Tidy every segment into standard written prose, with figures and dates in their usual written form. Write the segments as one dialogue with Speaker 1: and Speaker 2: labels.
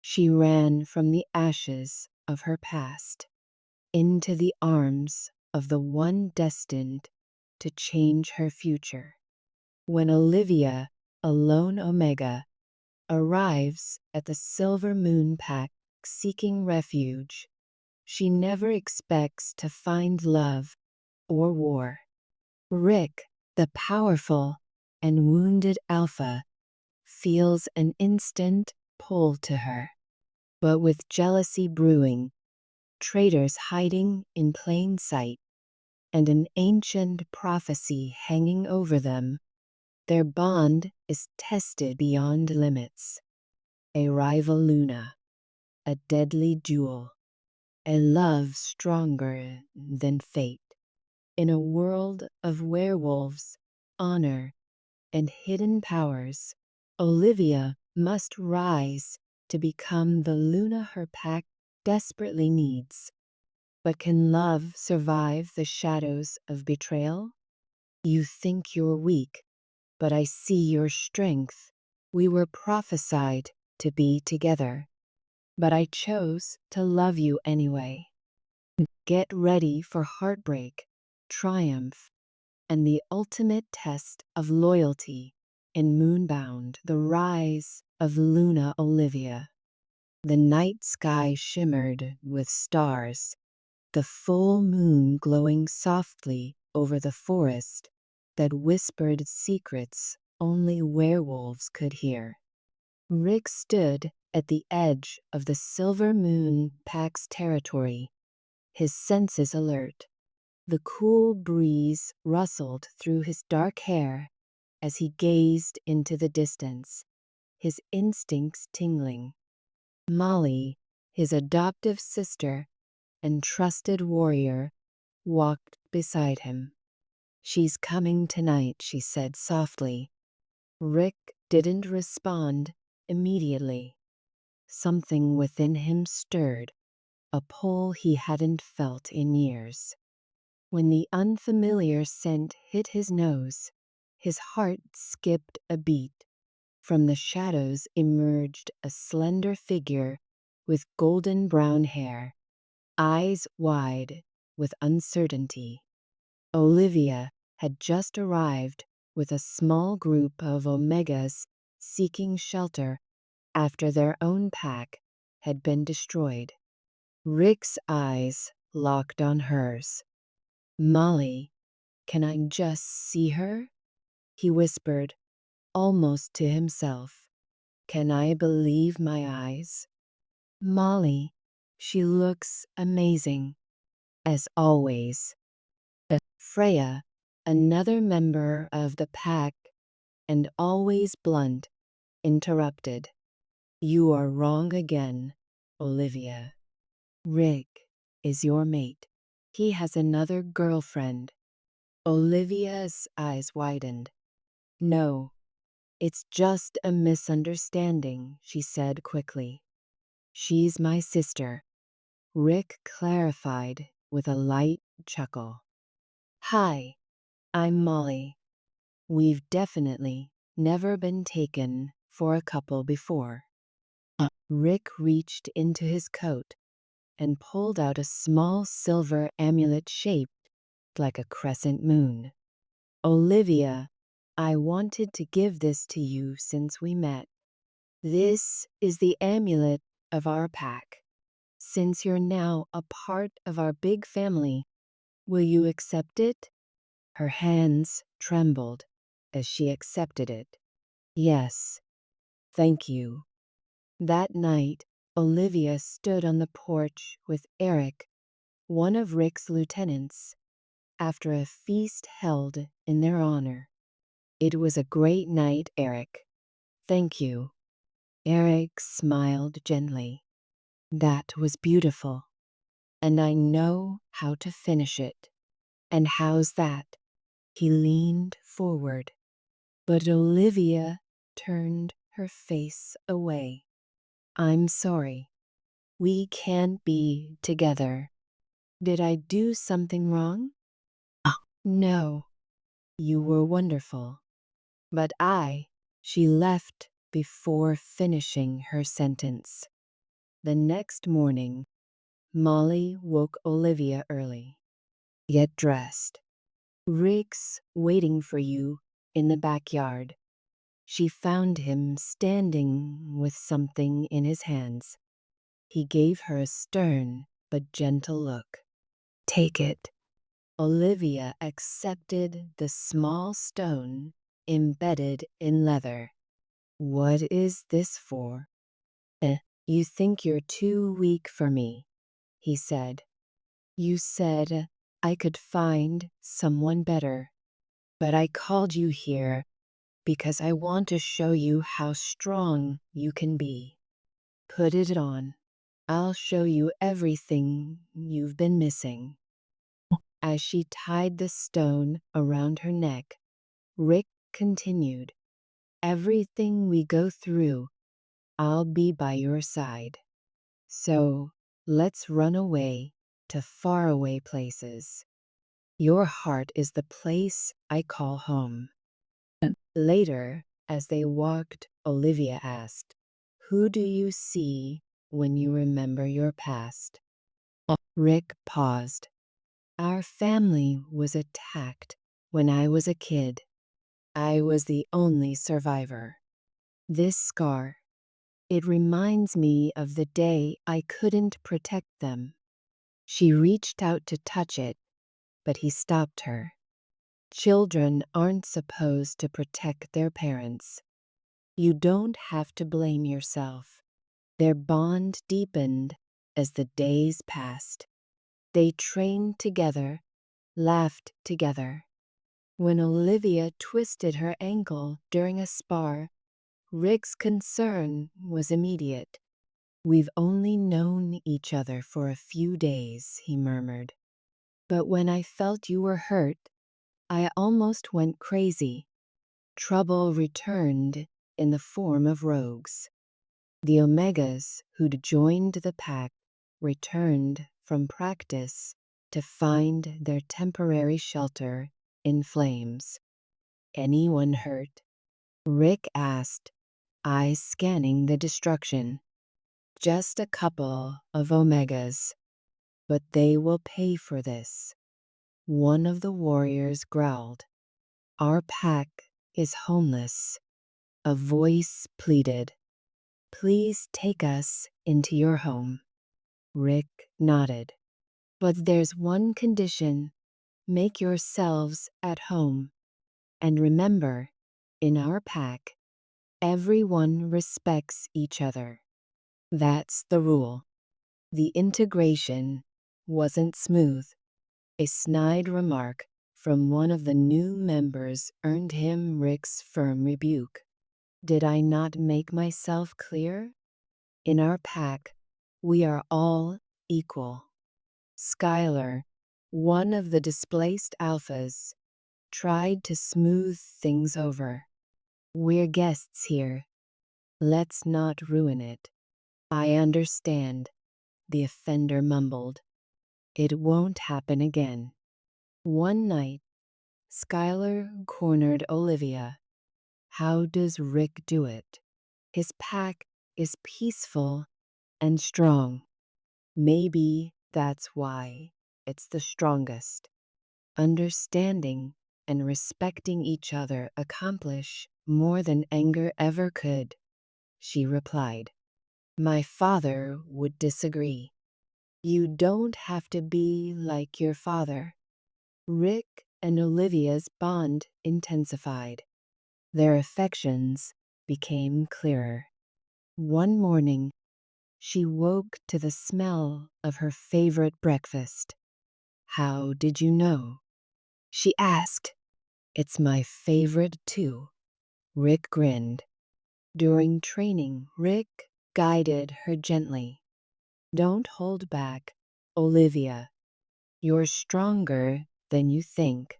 Speaker 1: She ran from the ashes of her past into the arms of the one destined to change her future. When Olivia, a lone Omega, arrives at the Silver Moon Pack seeking refuge, she never expects to find love or war. Rick, the powerful and wounded Alpha, feels an instant pull to her. But with jealousy brewing, traitors hiding in plain sight, and an ancient prophecy hanging over them, their bond is tested beyond limits. A rival Luna, a deadly duel, a love stronger than fate. In a world of werewolves, honor, and hidden powers, Olivia must rise to become the Luna her pack desperately needs. But can love survive the shadows of betrayal? You think you're weak, but I see your strength. We were prophesied to be together, but I chose to love you anyway. Get ready for heartbreak, triumph, and the ultimate test of loyalty in Moonbound, the rise of Luna Olivia. The night sky shimmered with stars, the full moon glowing softly over the forest that whispered secrets only werewolves could hear. Rick stood at the edge of the Silver Moon Pack's territory, his senses alert. The cool breeze rustled through his dark hair as he gazed into the distance, his instincts tingling. Molly, his adoptive sister and trusted warrior, walked beside him. "She's coming tonight," she said softly. Rick didn't respond immediately. Something within him stirred, a pull he hadn't felt in years. When the unfamiliar scent hit his nose, his heart skipped a beat. From the shadows emerged a slender figure with golden brown hair, eyes wide with uncertainty. Olivia had just arrived with a small group of Omegas seeking shelter after their own pack had been destroyed. Rick's eyes locked on hers. "Molly, can I just see her?" he whispered, almost to himself. "Can I believe my eyes?" "Molly, she looks amazing, as always." Freya, another member of the pack, and always blunt, interrupted. "You are wrong again, Olivia. Rick is your mate. He has another girlfriend." Olivia's eyes widened. "No, it's just a misunderstanding," she said quickly. "She's my sister," Rick clarified with a light chuckle. "Hi, I'm Molly. We've definitely never been taken for a couple before." Rick reached into his coat and pulled out a small silver amulet shaped like a crescent moon. "Olivia, I wanted to give this to you since we met. This is the amulet of our pack. Since you're now a part of our big family, will you accept it?" Her hands trembled as she accepted it. "Yes, thank you." That night, Olivia stood on the porch with Eric, one of Rick's lieutenants, after a feast held in their honor. "It was a great night, Eric. Thank you." Eric smiled gently. "That was beautiful, and I know how to finish it." "And how's that?" He leaned forward, but Olivia turned her face away. "I'm sorry. We can't be together." "Did I do something wrong?" "No. You were wonderful. But she left before finishing her sentence. The next morning, Molly woke Olivia early. Get dressed. Rick's waiting for you in the backyard. She found him standing with something in his hands. He gave her a stern but gentle look. Take it. Olivia accepted the small stone embedded in leather. What is this for? You think you're too weak for me, he said. You said I could find someone better, but I called you here because I want to show you how strong you can be. Put it on. I'll show you everything you've been missing. As she tied the stone around her neck, Rick continued, everything we go through, I'll be by your side. So let's run away to faraway places. Your heart is the place I call home. Later, as they walked, Olivia asked, who do you see when you remember your past? Rick paused. Our family was attacked when I was a kid. I was the only survivor. This scar, it reminds me of the day I couldn't protect them. She reached out to touch it, but he stopped her. Children aren't supposed to protect their parents. You don't have to blame yourself. Their bond deepened as the days passed. They trained together, laughed together. When Olivia twisted her ankle during a spar, Rick's concern was immediate. We've only known each other for a few days, he murmured. But when I felt you were hurt, I almost went crazy. Trouble returned in the form of rogues. The Omegas who'd joined the pack returned from practice to find their temporary shelter in flames. Anyone hurt? Rick asked, eyes scanning the destruction. Just a couple of Omegas, but they will pay for this. One of the warriors growled. Our pack is homeless. A voice pleaded. Please take us into your home. Rick nodded. But there's one condition. Make yourselves at home. And remember, in our pack, everyone respects each other. That's the rule. The integration wasn't smooth. A snide remark from one of the new members earned him Rick's firm rebuke. Did I not make myself clear? In our pack, we are all equal. Skylar, one of the displaced alphas, tried to smooth things over. We're guests here. Let's not ruin it. I understand, the offender mumbled. It won't happen again. One night, Skylar cornered Olivia. How does Rick do it? His pack is peaceful and strong. Maybe that's why it's the strongest. Understanding and respecting each other accomplish more than anger ever could, she replied. My father would disagree. You don't have to be like your father. Rick and Olivia's bond intensified. Their affections became clearer. One morning, she woke to the smell of her favorite breakfast. How did you know? She asked. It's my favorite too. Rick grinned. During training, Rick guided her gently. Don't hold back, Olivia. You're stronger than you think.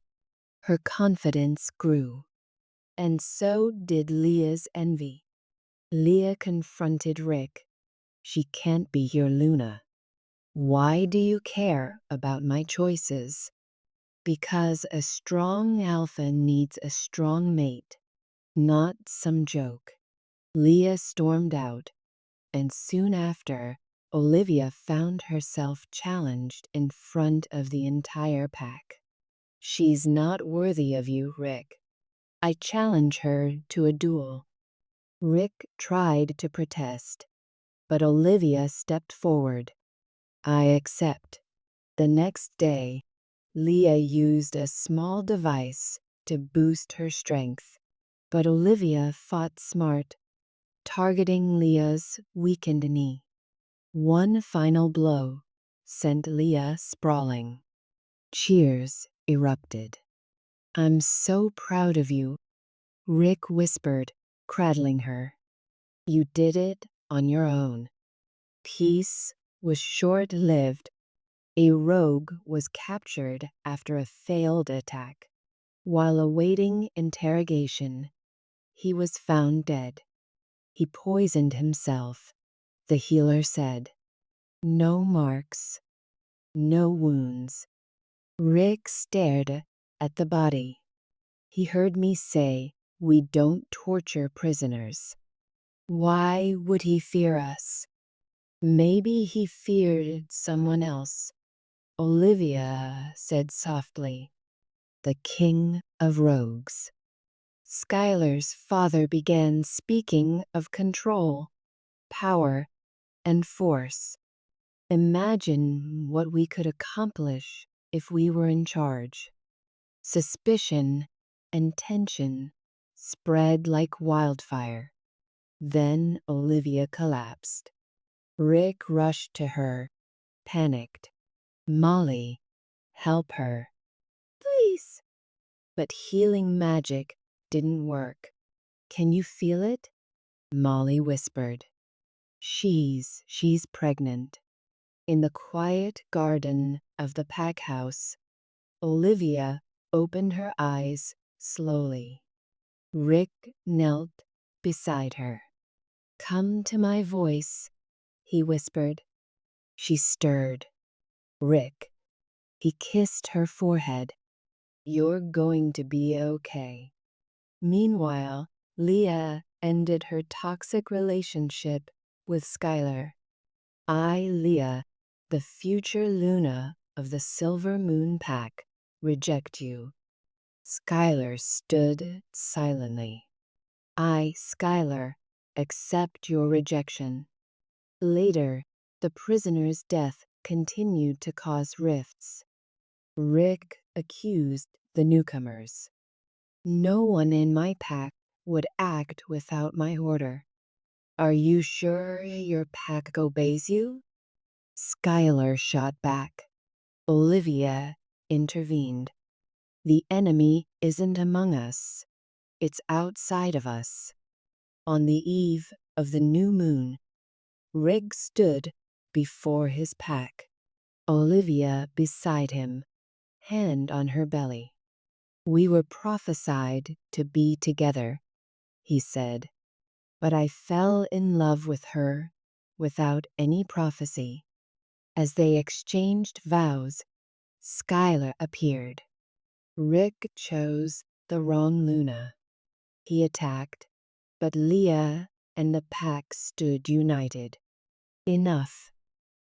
Speaker 1: Her confidence grew. And so did Leah's envy. Leah confronted Rick. She can't be your Luna. Why do you care about my choices? Because a strong alpha needs a strong mate, not some joke. Leah stormed out, and soon after, Olivia found herself challenged in front of the entire pack. "She's not worthy of you, Rick. I challenge her to a duel." Rick tried to protest, but Olivia stepped forward. "I accept." The next day, Leah used a small device to boost her strength, but Olivia fought smart, targeting Leah's weakened knee. One final blow sent Leah sprawling. Cheers erupted. "I'm so proud of you," Rick whispered, cradling her. "You did it on your own." Peace was short-lived. A rogue was captured after a failed attack. While awaiting interrogation, he was found dead. He poisoned himself, the healer said. No marks, no wounds. Rick stared at the body. He heard me say, "We don't torture prisoners." Why would he fear us? Maybe he feared someone else. Olivia said softly, "The king of rogues." Skylar's father began speaking of control, power, and force. "Imagine what we could accomplish if we were in charge." Suspicion and tension spread like wildfire. Then Olivia collapsed. Rick rushed to her, panicked. "Molly, help her." "Please." But healing magic didn't work. "Can you feel it?" Molly whispered. She's pregnant." In the quiet garden of the pack house, Olivia opened her eyes slowly. Rick knelt beside her. "Come to my voice," he whispered. She stirred. "Rick." He kissed her forehead. "You're going to be okay." Meanwhile, Leah ended her toxic relationship with Skylar. "I, Leah, the future Luna of the Silver Moon Pack, reject you." Skylar stood silently. "I, Skylar, accept your rejection." Later, the prisoner's death continued to cause rifts. Rick accused the newcomers. "No one in my pack would act without my order." "Are you sure your pack obeys you?" Skylar shot back. Olivia intervened. "The enemy isn't among us. It's outside of us." On the eve of the new moon, Rick stood before his pack, Olivia beside him, hand on her belly. "We were prophesied to be together," he said, "but I fell in love with her without any prophecy." As they exchanged vows, Skylar appeared. Rick chose the wrong Luna. He attacked, but Leah and the pack stood united. Enough.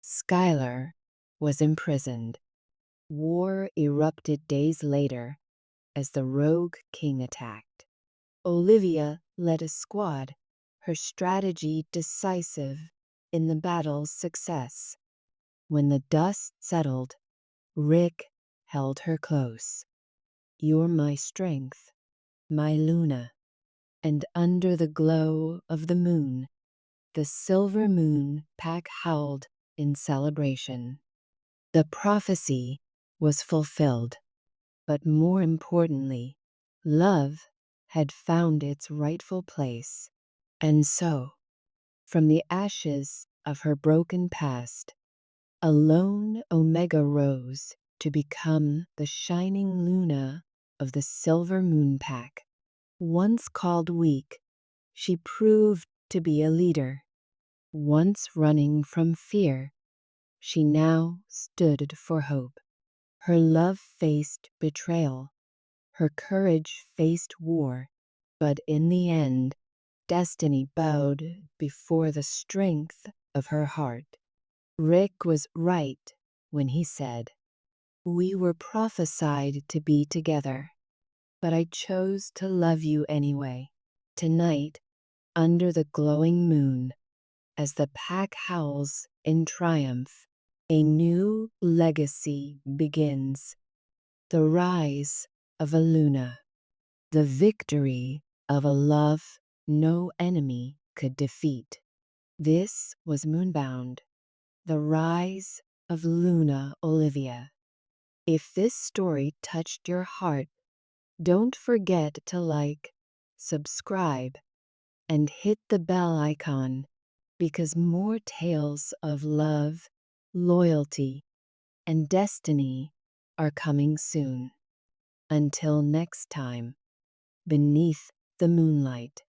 Speaker 1: Skylar was imprisoned. War erupted days later as the Rogue King attacked. Olivia led a squad, her strategy decisive in the battle's success. When the dust settled, Rick held her close. "You're my strength, my Luna." And under the glow of the moon, the Silver Moon Pack howled in celebration. The prophecy was fulfilled, but more importantly, love had found its rightful place. And so, from the ashes of her broken past, a lone Omega rose to become the shining Luna of the Silver Moon Pack. Once called weak, she proved to be a leader. Once running from fear, she now stood for hope. Her love faced betrayal. Her courage faced war. But in the end, destiny bowed before the strength of her heart. Rick was right when he said, "We were prophesied to be together, but I chose to love you anyway." Tonight, under the glowing moon, as the pack howls in triumph, a new legacy begins. The rise of a Luna, the victory of a love no enemy could defeat. This was Moonbound, the rise of Luna Olivia. If this story touched your heart, don't forget to like, subscribe, and hit the bell icon because more tales of love, loyalty, and destiny are coming soon. Until next time, beneath the moonlight.